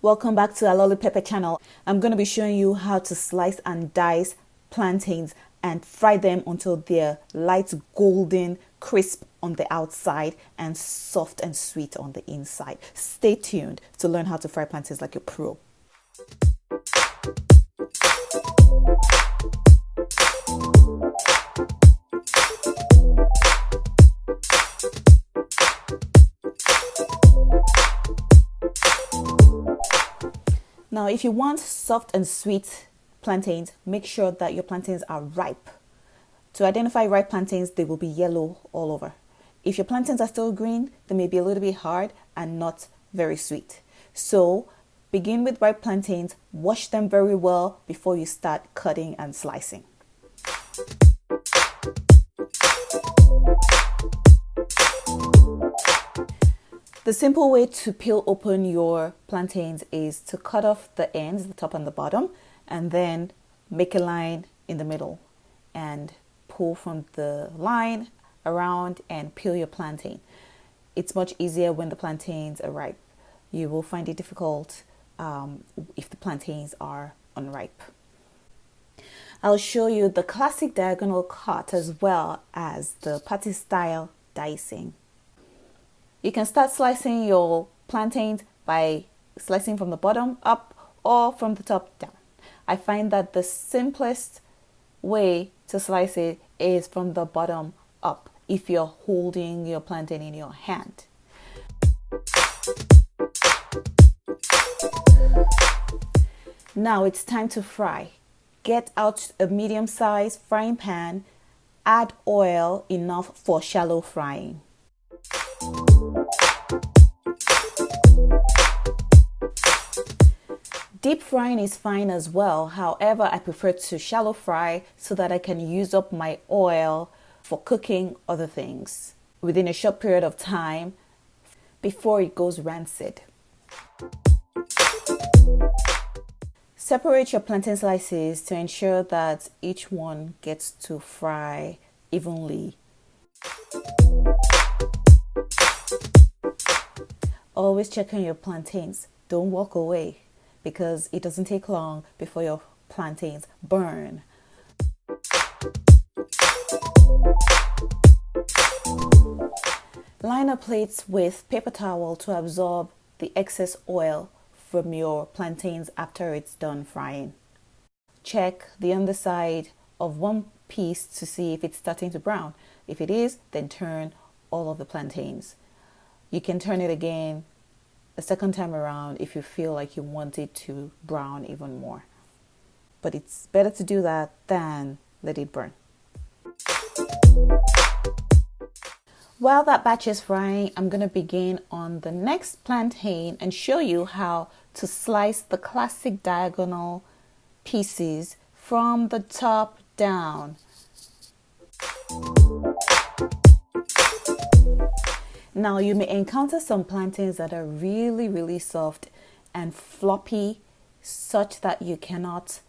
Welcome back to our Pepper channel. I'm going to be showing you how to slice and dice plantains and fry them until they're light golden crisp on the outside and soft and sweet on the inside. Stay tuned to learn how to fry plantains like a pro. Now, if you want soft and sweet plantains, make sure that your plantains are ripe. To identify ripe plantains, they will be yellow all over. If your plantains are still green, they may be a little bit hard and not very sweet. So begin with ripe plantains, wash them very well before you start cutting and slicing. The simple way to peel open your plantains is to cut off the ends, the top and the bottom, and then make a line in the middle and pull from the line around and peel your plantain. It's much easier when the plantains are ripe. You will find it difficult if the plantains are unripe. I'll show you the classic diagonal cut as well as the patty style dicing. You can start slicing your plantains by slicing from the bottom up or from the top down. I find that the simplest way to slice it is from the bottom up if you're holding your plantain in your hand. Now it's time to fry. Get out a medium-sized frying pan, add oil enough for shallow frying. Deep frying is fine as well. However, I prefer to shallow fry so that I can use up my oil for cooking other things within a short period of time before it goes rancid. Separate your plantain slices to ensure that each one gets to fry evenly. Always check on your plantains. Don't walk away, because it doesn't take long before your plantains burn. Line up plates with paper towel to absorb the excess oil from your plantains after it's done frying. Check the underside of one piece to see if it's starting to brown. If it is, then turn all of the plantains. You can turn it again a second time around if you feel like you want it to brown even more. But it's better to do that than let it burn. While that batch is frying, I'm going to begin on the next plantain and show you how to slice the classic diagonal pieces from the top down. Now, you may encounter some plantains that are really soft and floppy, such that you cannot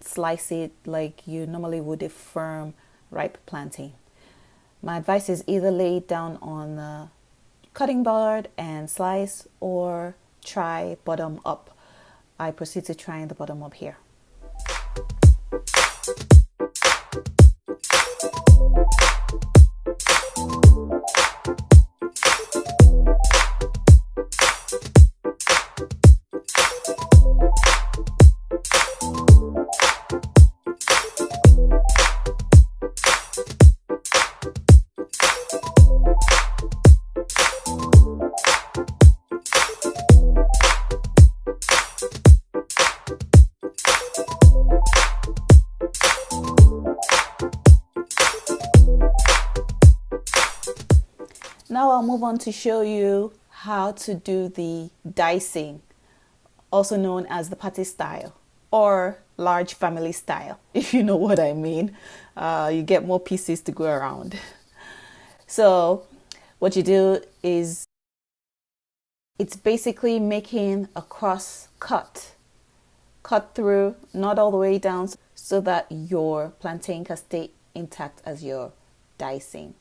slice it like you normally would a firm, ripe plantain. My advice is either lay it down on a cutting board and slice, or try bottom up. I proceed to trying the bottom up here. Now I'll move on to show you how to do the dicing, also known as the patty style or large family style, if you know what I mean. You get more pieces to go around. So what you do is, it's basically making a cross cut through, not all the way down, so that your plantain can stay intact as you're dicing.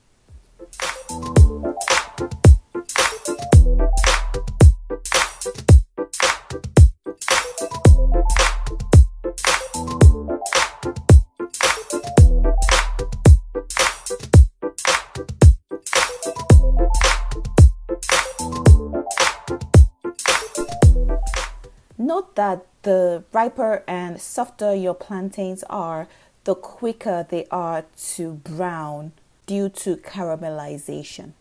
Note that the riper and softer your plantains are, the quicker they are to brown due to caramelization.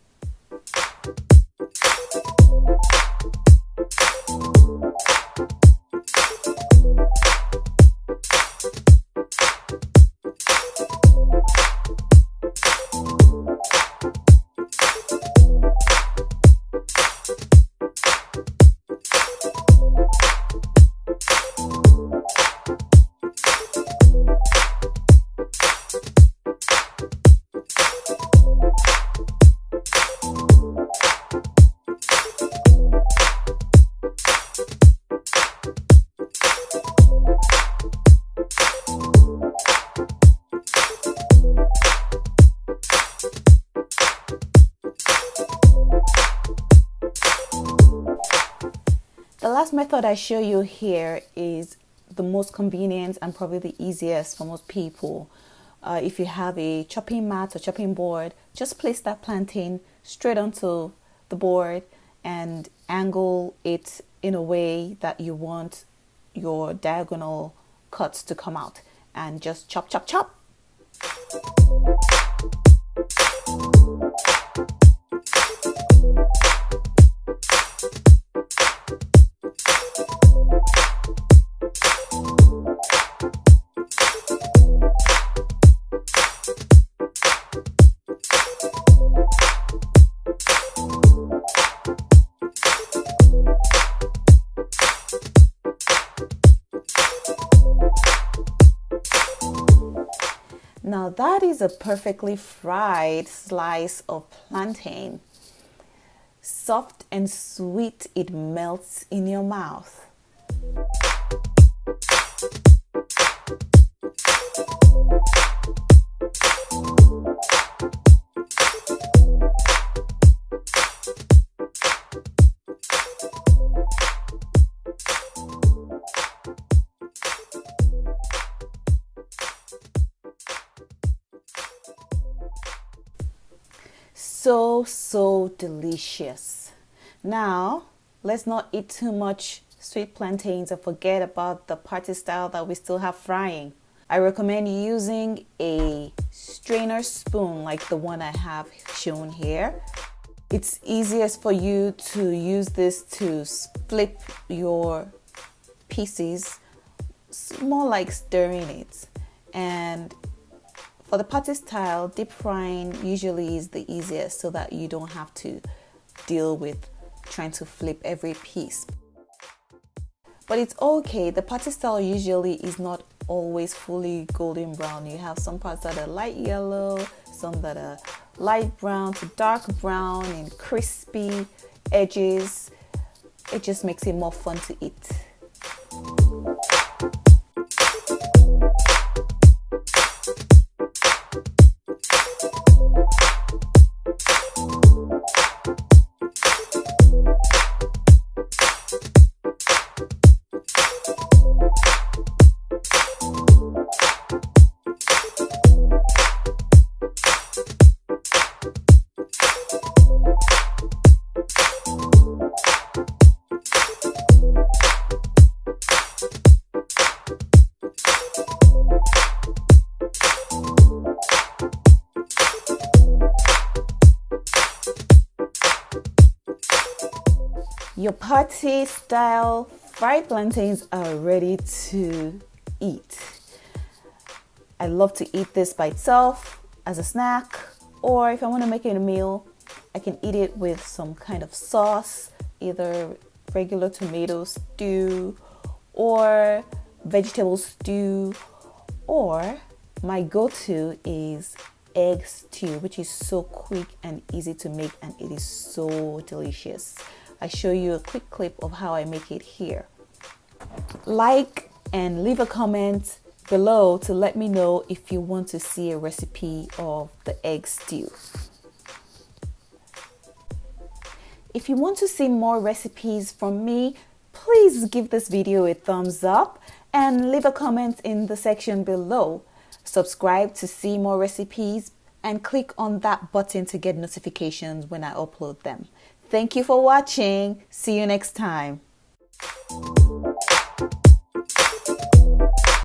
The last method I show you here is the most convenient and probably the easiest for most people. If you have a chopping mat or chopping board, just place that plantain straight onto the board and angle it in a way that you want your diagonal cuts to come out, and just chop, chop, chop. Now that is a perfectly fried slice of plantain. Soft and sweet, it melts in your mouth. So delicious. Now let's not eat too much sweet plantains and forget about the party style that we still have frying. I recommend using a strainer spoon like the one I have shown here. It's easiest for you to use this to flip your pieces, more like stirring it. And for the party style, deep frying usually is the easiest so that you don't have to deal with trying to flip every piece. But it's okay, the party style usually is not always fully golden brown. You have some parts that are light yellow, some that are light brown to dark brown and crispy edges. It just makes it more fun to eat. Your party style fried plantains are ready to eat. I love to eat this by itself as a snack, or if I want to make it a meal, I can eat it with some kind of sauce, either regular tomato stew or vegetable stew, or my go-to is egg stew, which is so quick and easy to make, and it is so delicious. I show you a quick clip of how I make it here. Like and leave a comment below to let me know if you want to see a recipe of the egg stew. If you want to see more recipes from me, please give this video a thumbs up and leave a comment in the section below. Subscribe to see more recipes and click on that button to get notifications when I upload them. Thank you for watching. See you next time.